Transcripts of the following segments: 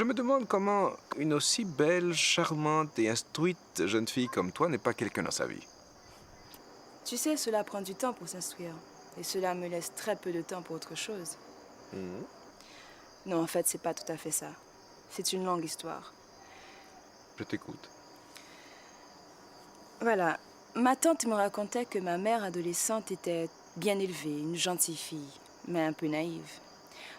Je me demande comment une aussi belle, charmante et instruite jeune fille comme toi n'est pas quelqu'un dans sa vie. Tu sais, cela prend du temps pour s'instruire. Et cela me laisse très peu de temps pour autre chose. Non, en fait, c'est pas tout à fait ça. C'est une longue histoire. Je t'écoute. Voilà. Ma tante me racontait que ma mère adolescente était bien élevée, une gentille fille, mais un peu naïve.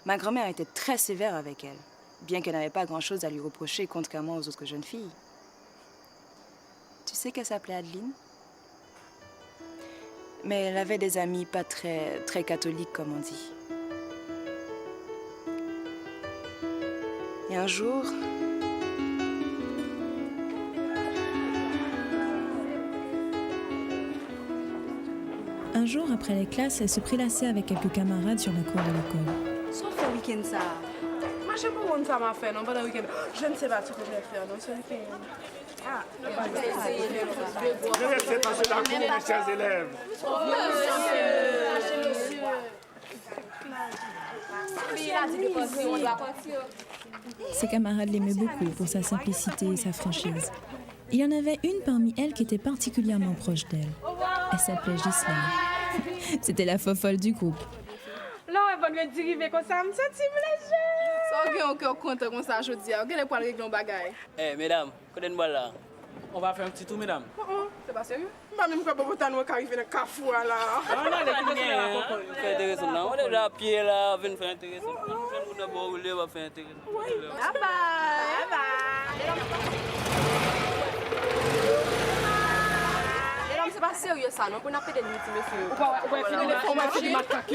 Ma grand-mère était très sévère avec elle, bien qu'elle n'avait pas grand-chose à lui reprocher contrairement aux autres jeunes filles. Tu sais qu'elle s'appelait Adeline? Mais elle avait des amis pas très catholiques, comme on dit. Et un jour... Un jour, après les classes, elle se prélassait avec quelques camarades sur la cour de l'école. Sauf le week-end, ça. Moi, je sais pas où ça m'a fait, non, pendant le week-end. Je ne sais pas ce que je vais faire, non, ce week-end. Ah, Je vais laisser passer la cour, mes chers élèves. Ses camarades l'aimaient beaucoup pour sa simplicité et sa franchise. Il y en avait une parmi elles qui était particulièrement proche d'elle. Elle s'appelait Ghislaine. C'était la fofolle du groupe. là, on va diriger comme ça, je me sens léger. Ça, on est encore content comme ça, je dis. On est pour régler un bagage. Eh, mesdames, connaissez-moi là. On va faire un petit tour, mesdames. C'est pas sérieux? Pas même quand on va arriver dans le cafou, là. On a les clients, on fait intéressant là. On est là à pied là, on va faire intéressant. On d'abord rouler, on va faire intéressant. Bye bye. C'est pas sérieux ça, non? Pour n'a pas de nuit, monsieur. On va finir les formats de macaque.